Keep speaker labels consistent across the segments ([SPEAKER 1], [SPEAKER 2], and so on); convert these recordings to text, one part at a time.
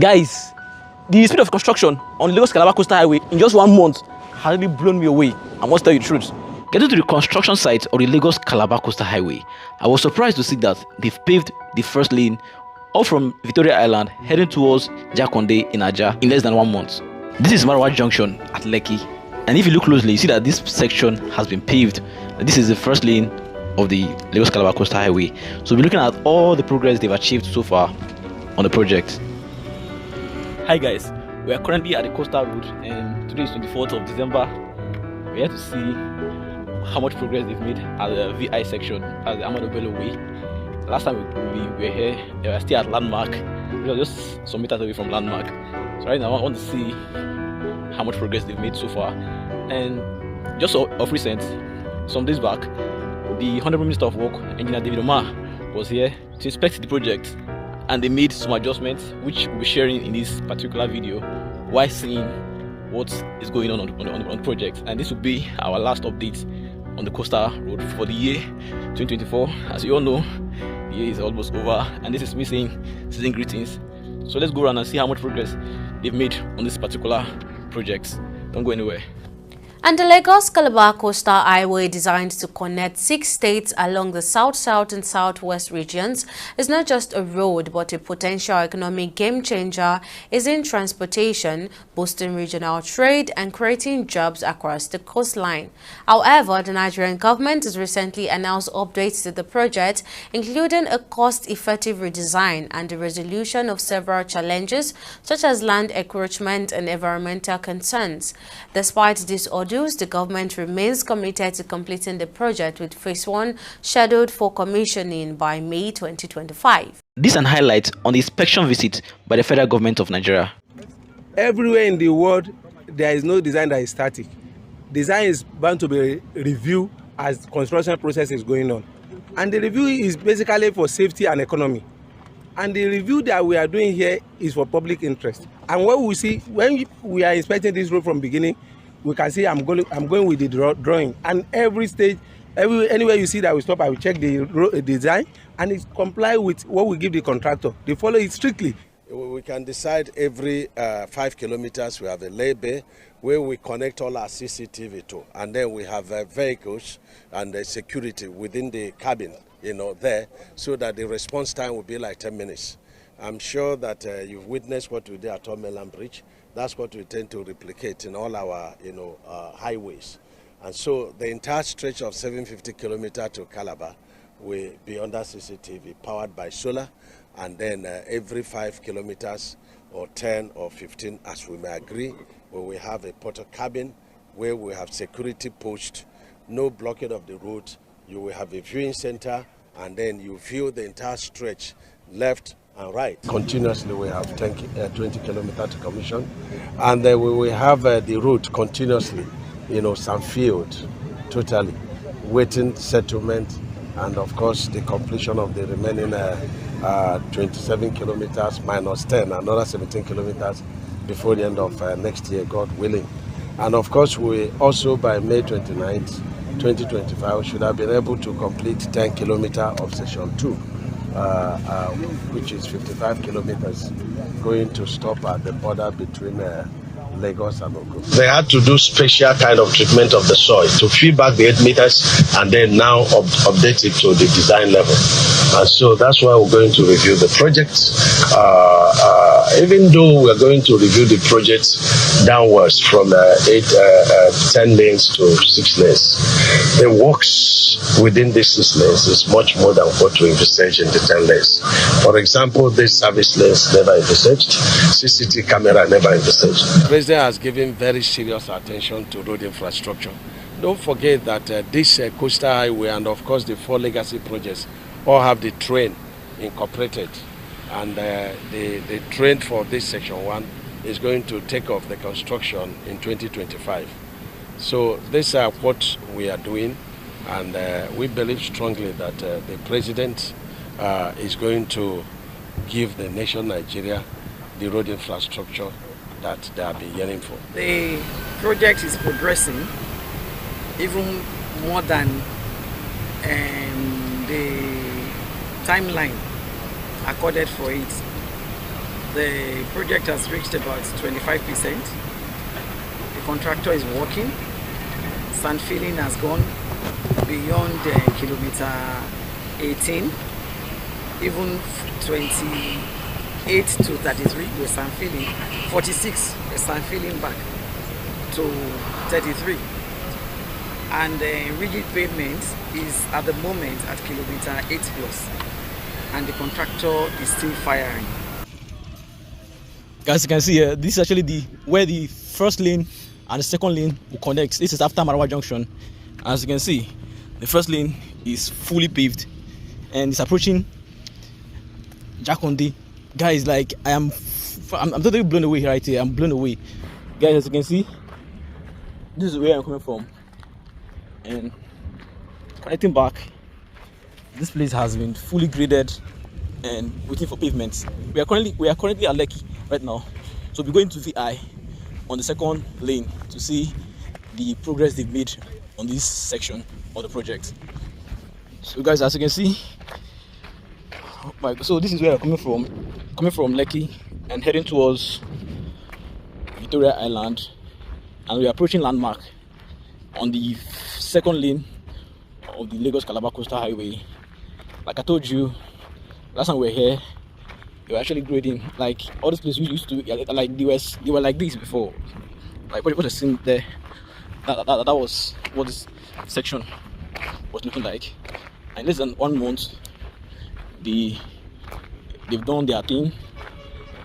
[SPEAKER 1] Guys, the speed of construction on the Lagos-Calabar coastal highway in just 1 month has really blown me away. I must tell you the truth. Getting to the construction site of the Lagos-Calabar coastal highway, I was surprised to see that they've paved the first lane all from Victoria Island heading towards Jakonde in Aja in less than 1 month. This is Marawa Junction at Lekki, and if you look closely, you see that this section has been paved. This is the first lane of the Lagos-Calabar coastal highway. So we're looking at all the progress they've achieved so far on the project. Hi guys, we are currently at the coastal road and today is 24th of December. We're here to see how much progress they've made at the VI section, at the Obialor Way. Last time we were here, we were still at Landmark. We were just some meters away from Landmark. So right now I want to see how much progress they've made so far. And just of recent, some days back, the Honorable Minister of Work, Engineer David Omar, was here to inspect the project. And they made some adjustments which we'll be sharing in this particular video while seeing what is going on the project. And this will be our last update on the coastal road for the year 2024. As you all know, the year is almost over, and this is me saying season greetings. So let's go around and see how much progress they've made on this particular project. Don't go anywhere.
[SPEAKER 2] And the Lagos-Calabar Coastal Highway, designed to connect 6 states along the south-south and southwest regions, is not just a road but a potential economic game-changer in transportation, boosting regional trade and creating jobs across the coastline. However, the Nigerian government has recently announced updates to the project, including a cost-effective redesign and the resolution of several challenges such as land encroachment and environmental concerns. Despite this the government remains committed to completing the project, with phase 1 scheduled for commissioning by May 2025.
[SPEAKER 1] This and highlights on the inspection visit by the federal government of Nigeria.
[SPEAKER 3] Everywhere in the world, there is no design that is static. Design is bound to be reviewed as construction process is going on. And the review is basically for safety and economy. And the review that we are doing here is for public interest. And what we see, when we are inspecting this road from beginning, we can see I'm going with the drawing, and every stage, anywhere you see that we stop, I will check the design, and it comply with what we give the contractor. They follow it strictly.
[SPEAKER 4] We can decide every 5 kilometers we have a lay bay where we connect all our CCTV to, and then we have vehicles and security within the cabin, there, so that the response time will be like 10 minutes. I'm sure that you've witnessed what we did at Omeland Bridge. That's what we tend to replicate in all our, highways. And so the entire stretch of 750 kilometers to Calabar will be under CCTV, powered by solar. And then every 5 kilometers or 10 or 15, as we may agree, we will have a porter cabin where we have security posts, no blockade of the road. You will have a viewing center, and then you view the entire stretch, left and right. Continuously we have 20 kilometers to commission, and then we will have the route continuously, some field, totally, waiting settlement, and of course the completion of the remaining 27 kilometers minus 10, another 17 kilometers before the end of next year, God willing. And of course we also by May 29th, 2025, should have been able to complete 10 kilometers of section 2. Which is 55 kilometers, going to stop at the border between Lagos and Ogun. They had to do special kind of treatment of the soil to fill back the 8 meters and then now update it to the design level. And so that's why we're going to review the project. Even though we're going to review the project downwards from 10 lanes to 6 lanes, the works within these 6 lanes is much more than what we envisaged in the 10 lanes. For example, this service lanes never envisaged, CCTV camera never envisaged. The President has given very serious attention to road infrastructure. Don't forget that this coastal highway and of course the 4 legacy projects all have the train incorporated. And the train for this section 1 is going to take off the construction in 2025. So this is what we are doing, and we believe strongly that the President is going to give the nation Nigeria the road infrastructure that they have been yearning for.
[SPEAKER 5] The project is progressing even more than the timeline accorded for it. The project has reached about 25%. The contractor is working. Sand filling has gone beyond kilometer 18, even 28 to 33 we're sand filling, 46 we're sand filling back to 33. And rigid pavement is at the moment at kilometer 8 plus, and the contractor is still firing.
[SPEAKER 1] Guys, you can see here, this is actually where the first lane and the second lane will connect. This is after Marawa Junction. As you can see, the first lane is fully paved and it's approaching Jakonde. Guys, like I'm totally blown away right here. I'm blown away. Guys, as you can see, this is where I'm coming from. And connecting back, this place has been fully graded and waiting for pavements. We are currently at Lekki right now, so we're going to VI on the second lane to see the progress they've made on this section of the project. So guys, as you can see, so this is where I'm coming from Lekki and heading towards Victoria Island, and we're approaching landmark on the second lane of the Lagos-Calabar Coastal Highway. Like I told you last time we were here, they were actually grading. Like all these places we used to, like they were like this before. Like what I seen there, that was what this section was looking like. And less than 1 month, they've done their thing,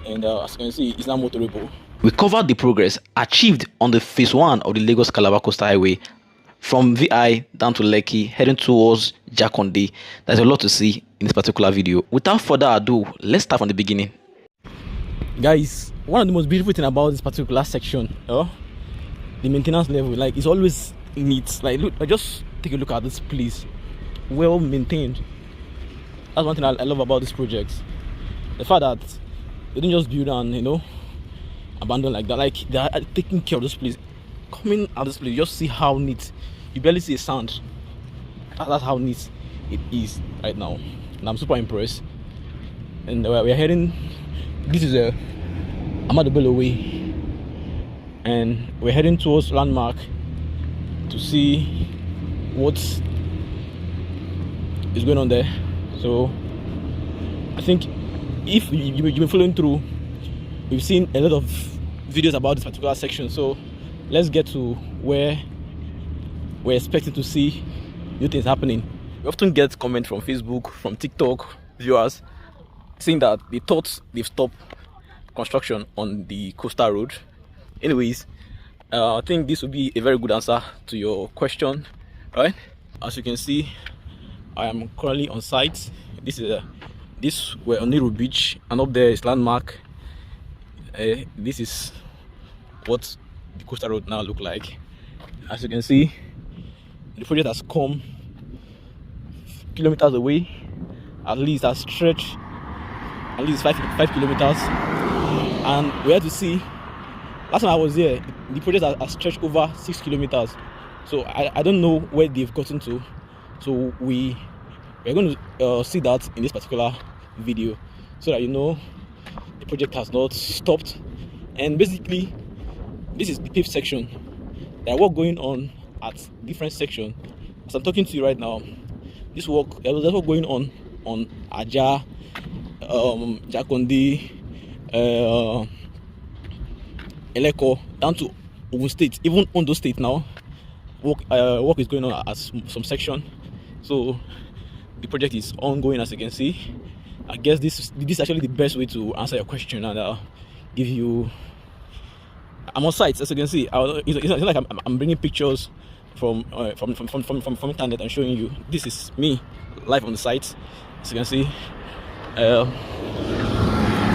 [SPEAKER 1] and as you can see, it's now motorable. We covered the progress achieved on the phase 1 of the Lagos-Calabar Coastal Highway from VI down to Lekki, heading towards Jakonde. There's a lot to see in this particular video. Without further ado, let's start from the beginning. Guys, one of the most beautiful things about this particular section, the maintenance level, like it's always neat. Like look, just take a look at this place, well maintained. That's one thing I love about this project. The fact that they didn't just build and abandon like that. Like they are taking care of this place. Coming at this place, just see how neat. You barely see a sand. That's how neat it is right now, and I'm super impressed. And we're heading. This is Ahmadu Bello Way, and we're heading towards landmark to see what is going on there. So I think if you've been following through, we've seen a lot of videos about this particular section. So let's get to where we're expecting to see new things happening. We often get comments from Facebook, from TikTok viewers saying that they thought they've stopped construction on the coastal road. Anyways, I think this will be a very good answer to your question, right? As you can see, I am currently on site. We're on Nero Beach, and up there is landmark. This is what the coastal road now look like. As you can see, the project has come kilometers away. At least has stretched at least 5 kilometers, and we had to see. Last time I was here, the project has stretched over 6 kilometers. So I don't know where they've gotten to. So we're going to see that in this particular video, so that the project has not stopped. And basically, this is the paved section. There are work going on at different sections. As I'm talking to you right now, there was work going on Aja, Jakonde, Eleko, down to Ogun State, even Ondo State now. Work is going on at some section. So the project is ongoing, as you can see. I guess this is actually the best way to answer your question, and give you. I'm on site, as you can see. It's not like I'm bringing pictures from internet and showing you. This is me live on the site, as you can see.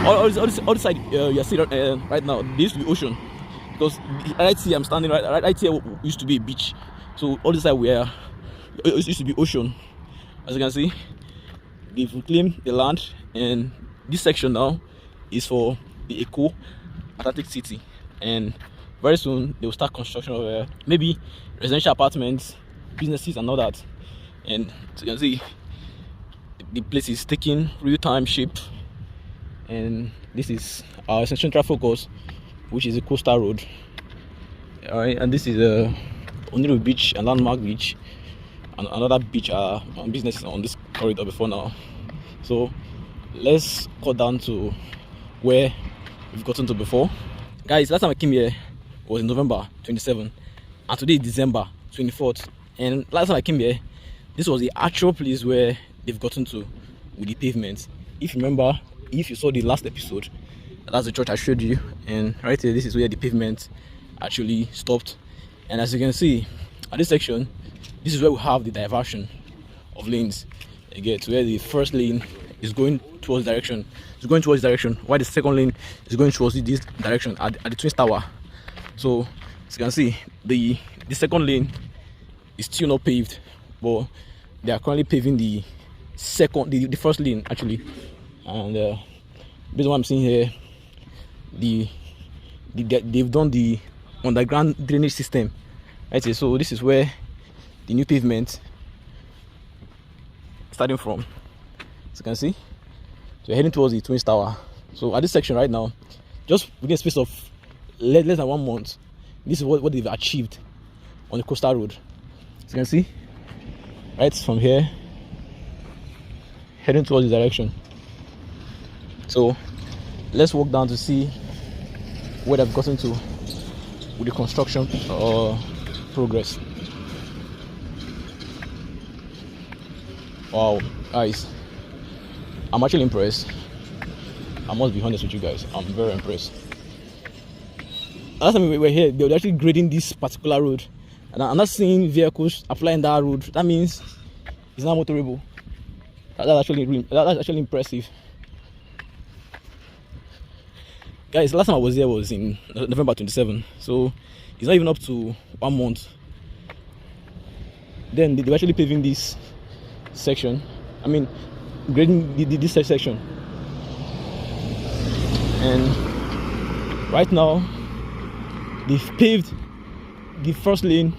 [SPEAKER 1] All the side you are seeing right now, this used to be ocean, because right here I'm standing right here used to be a beach. So all the side it used to be ocean, as you can see. They've reclaimed the land, and this section now is for the Eco Atlantic City, and very soon they will start construction of maybe residential apartments, businesses and all that. And as you can see, the place is taking real-time shape, and This is our central focus, which is a coastal road. All right, and this is a Oniru beach and landmark beach, and another beach businesses on this corridor before now. So let's cut down to where we've gotten to before. Guys, last time I came here was in November 27, and today is December 24th. And last time I came here, this was the actual place where they've gotten to with the pavement. If you remember, if you saw the last episode, that's the church I showed you, and right here, this is where the pavement actually stopped. And as you can see, at this section, this is where we have the diversion of lanes. Again, to where the first lane is going towards direction, while the second lane is going towards this direction at the Twin Tower. So as you can see, the second lane is still not paved, but they are currently paving the first lane actually. And based on what I'm seeing here, they've done the underground drainage system. Right here, so this is where the new pavement starting from. As you can see, so we're heading towards the Twin Tower. So at this section right now, just within a space of less than 1 month, this is what they've achieved on the coastal road. As you can see, right from here, heading towards the direction. So let's walk down to see where they've gotten to with the construction progress. Wow, guys, I'm actually impressed. I must be honest with you guys, I'm very impressed. Last time we were here, they were actually grading this particular road, and I'm not seeing vehicles applying that road. That means it's not motorable. That's actually impressive. Guys, last time I was here was in November 27, so it's not even up to 1 month. Then they were actually paving this section. I mean, grading this section. And right now, they've paved the first lane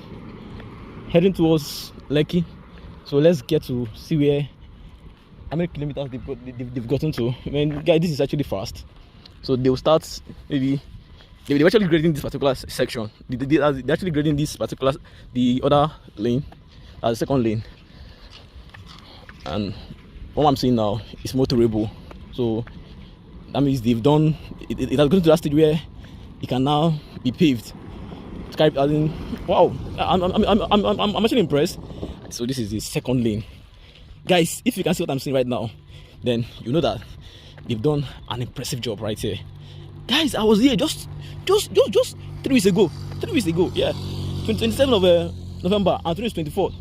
[SPEAKER 1] heading towards Lekki. So let's get to see how many kilometers they've gotten to. I mean, guys, this is actually fast. So they will start maybe. They're actually grading this particular section. They're actually grading the other lane, the second lane. And what I'm seeing now is motorable. So that means they've done. It has gone to that stage where it can now be paved. Wow, I'm actually impressed. So this is the second lane, guys. If you can see what I'm seeing right now, then you know that they've done an impressive job right here. Guys, I was here just 3 weeks ago. 3 weeks ago, yeah, 27th of November, and today is 24th.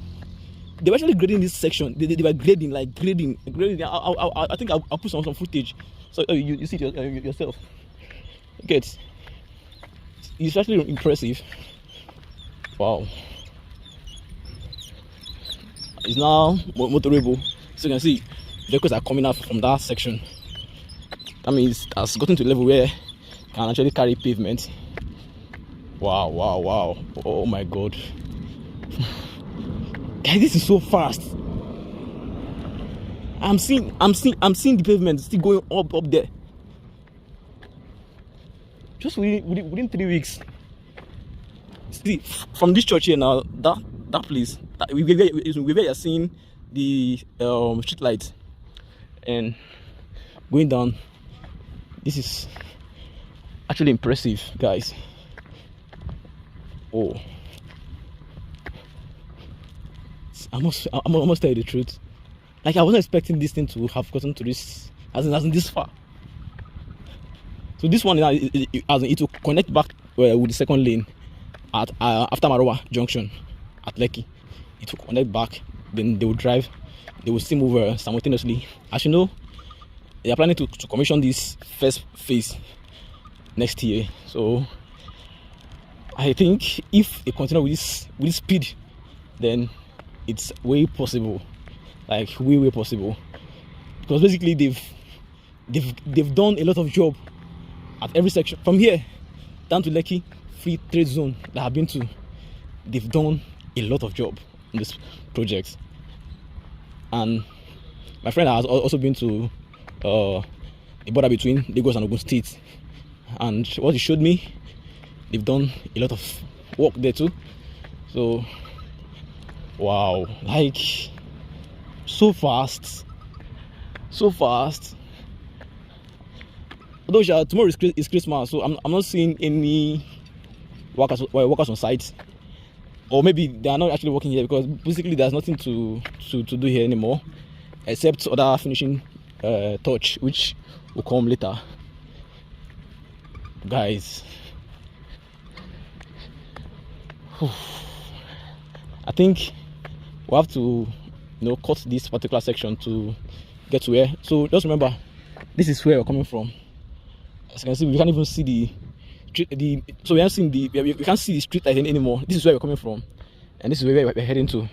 [SPEAKER 1] They were actually grading this section. They were grading. I think I'll put some footage so you see it yourself. Okay, it's actually impressive. Wow. It's now motorable. So you can see vehicles are coming out from that section. That means it has gotten to a level where it can actually carry pavement. Wow. Oh my god. Guys, this is so fast. I'm seeing the pavement still going up there. Just within 3 weeks. See, from this church here now, that place, where you're seeing the street light and going down. This is actually impressive, guys. Oh, I must tell you the truth. Like, I wasn't expecting this thing to have gotten to this, as in this far. So this one now, it will connect back with the second lane at after Marowa Junction at Lekki. It will connect back. Then they will drive. They will still move simultaneously. As you know, they are planning to commission this first phase next year. So I think if they continue with this speed, then it's way possible, like way possible, because basically they've done a lot of job at every section from here down to Lekki Free Trade Zone that I've been to. They've done a lot of job on this project, and my friend has also been to the the border between Lagos and Ogun State. And what it showed me, they've done a lot of work there too. So wow, like so fast. Although tomorrow is Christmas, so I'm not seeing any workers on site, or maybe they are not actually working here, because basically there's nothing to do here anymore except other finishing touch, which will come later. Guys, I think we have to cut this particular section to get to where. So just remember, this is where we're coming from. As you can see, we can't even see the so we can't see the street light anymore. This is where we're coming from, and this is where we're heading to.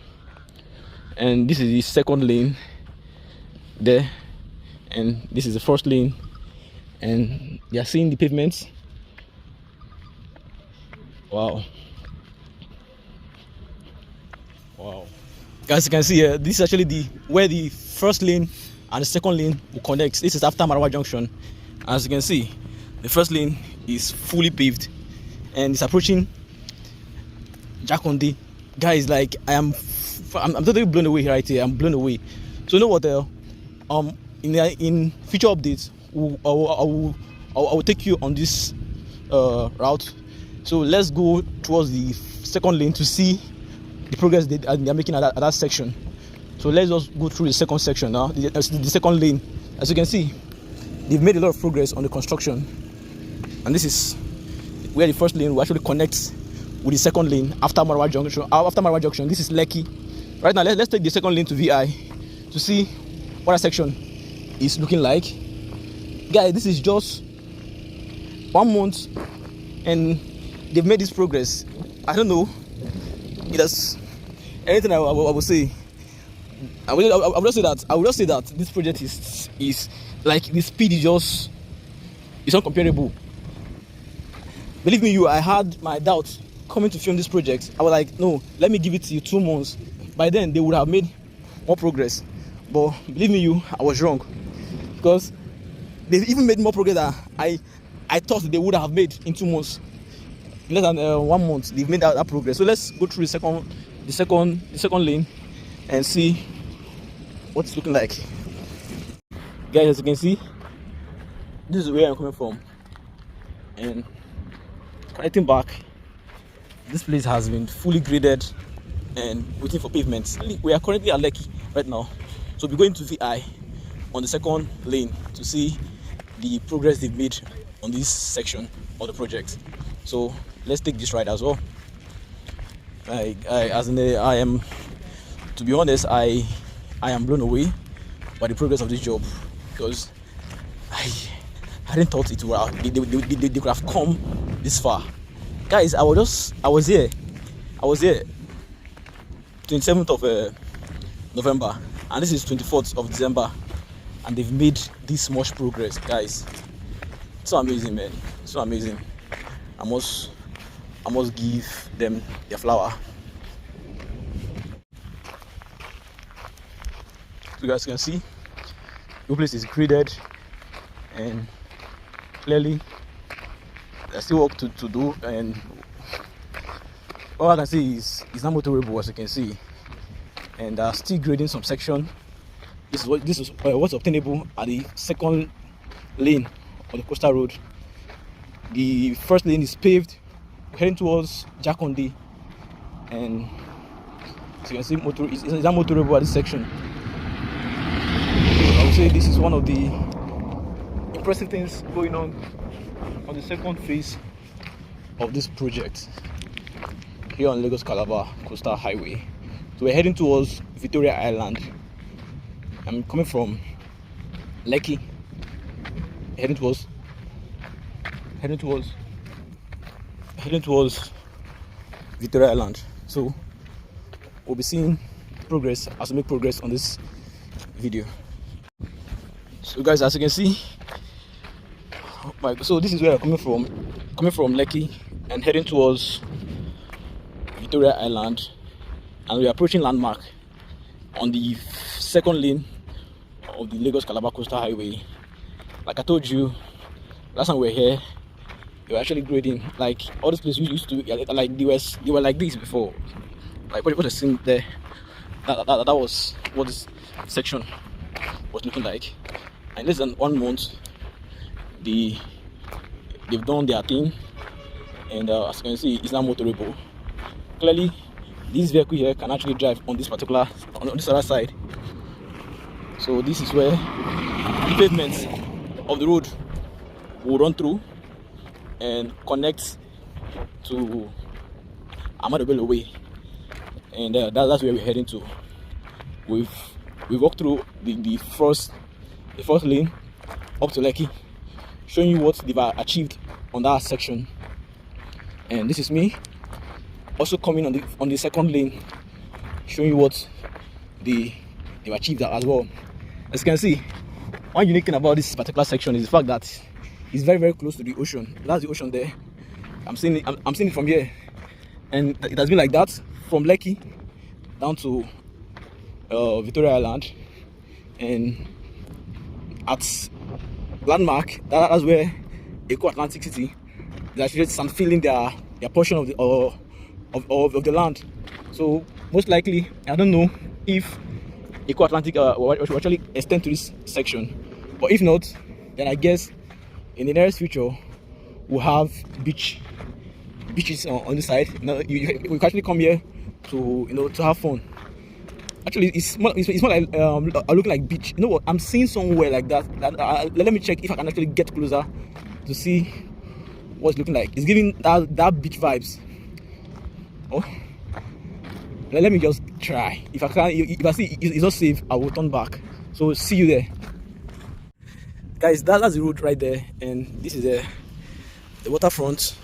[SPEAKER 1] And this is the second lane there, and this is the first lane, and you are seeing the pavements. Wow, guys, you can see here, this is actually where the first lane and the second lane will connect. This is after Marawa Junction. As you can see, the first lane is fully paved and it's approaching Jakonde. Guys, like I'm totally blown away right here. I'm blown away. So you know what? In future updates, I will take you on this route. So let's go towards the second lane to see the progress they are making at that section. So let's just go through the second section now, the second lane. As you can see, they've made a lot of progress on the construction, and this is where the first lane will actually connect with the second lane after Marawa Junction. This is Lekki. Right now, let's take the second lane to VI to see what that section is looking like. Guys, this is just 1 month and they've made this progress. I don't know. It has anything I would say. I would just say that this project is like, the speed is uncomparable. Believe me, I had my doubts coming to film this project. I was like, no, let me give it to you 2 months. By then they would have made more progress. But believe me, I was wrong, because they've even made more progress than I thought they would have made in 2 months. In less than 1 month, they've made that progress. So let's go through the second lane and see what it's looking like. Guys, as you can see, this is where I'm coming from, and connecting back, this place has been fully graded and waiting for pavements. We are currently at Lekki right now, so we're going to VI on the second lane to see the progress they've made on this section of the project. So let's take this ride as well. I am, to be honest, I am blown away by the progress of this job, because I didn't thought it would have, they could have come this far. Guys, I was here 27th of November, and this is 24th of December, and they've made this much progress. Guys, so amazing, man, so amazing. I must give them their flower. So you guys can see the place is graded, and clearly there's still work to do, and all I can see is it's not motorable, as you can see, and still grading some section. This is what's obtainable at the second lane of the coastal road. The first lane is paved, heading towards Jakonde, and as you can see, it's not motorable at this section. I would say this is one of the impressive things going on the second phase of this project here on Lagos-Calabar Coastal Highway. So we're heading towards Victoria Island. I'm coming from Lekki, heading towards Victoria Island. So we'll be seeing progress as we make progress on this video. So guys, as you can see, so this is where I'm coming from Lekki and heading towards Victoria Island, and we are approaching landmark on the second lane of the Lagos-Calabar Coastal Highway. Like I told you, last time we were here, they were actually grading. Like all these places we used to, like they were like this before. Like what you're seeing there, that was what this section was looking like. And less than 1 month, they've done their thing, and as you can see, it's now motorable. Clearly, this vehicle here can actually drive on this particular, on this other side. So this is where the pavement of the road will run through and connect to Ahmadu Bello Way, and that's where we're heading to. We've walked through the first lane up to Lekki, showing you what they've achieved on that section. And this is me also coming on the second lane, showing you what they've achieved as well. As you can see, one unique thing about this particular section is the fact that it's very, very close to the ocean. That's the ocean there. I'm seeing it from here, and it has been like that from Lekki down to Victoria Island, and at Landmark, that's where Eco-Atlantic City is actually feeling their portion of the land. So most likely, I don't know if Eco-Atlantic will actually extend to this section, but if not, then I guess in the nearest future we'll have beaches on this side. You can actually come here to to have fun. Actually, it's more like looking like beach. You know what? I'm seeing somewhere like that. Let me check if I can actually get closer to see what it's looking like. It's giving that beach vibes. Oh, let me just try. If I can, if I see it's not safe, I will turn back. So see you there, guys. That's the road right there, and this is the waterfront.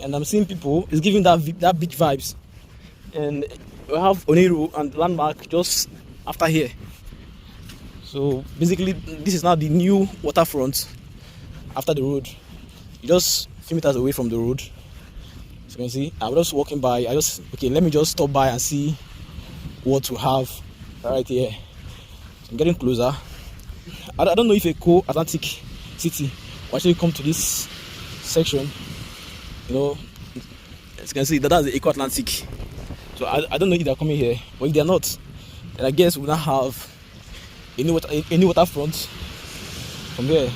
[SPEAKER 1] And I'm seeing people. It's giving that beach vibes, and we have Oniru and Landmark just after here. So basically, this is now the new waterfront after the road. You're just a few meters away from the road. As you can see, I'm just walking by. Let me just stop by and see what we have right here. So I'm getting closer. I don't know if Eco-Atlantic City will actually come to this section. As you can see, that's the Eco-Atlantic. So I don't know if they're coming here, but if they're not, then I guess we'll not have any waterfront from here.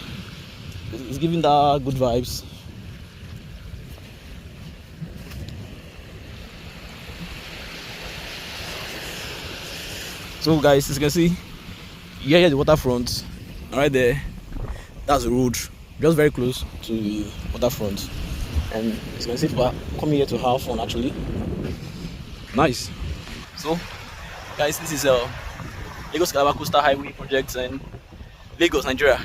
[SPEAKER 1] It's giving that good vibes. So guys, as you can see, here's the waterfront, right there. That's the road, just very close to the waterfront. And as you can see, people are coming here to have fun actually. Nice. So guys, this is Lagos-Calabar Coastal Highway project in Lagos, Nigeria.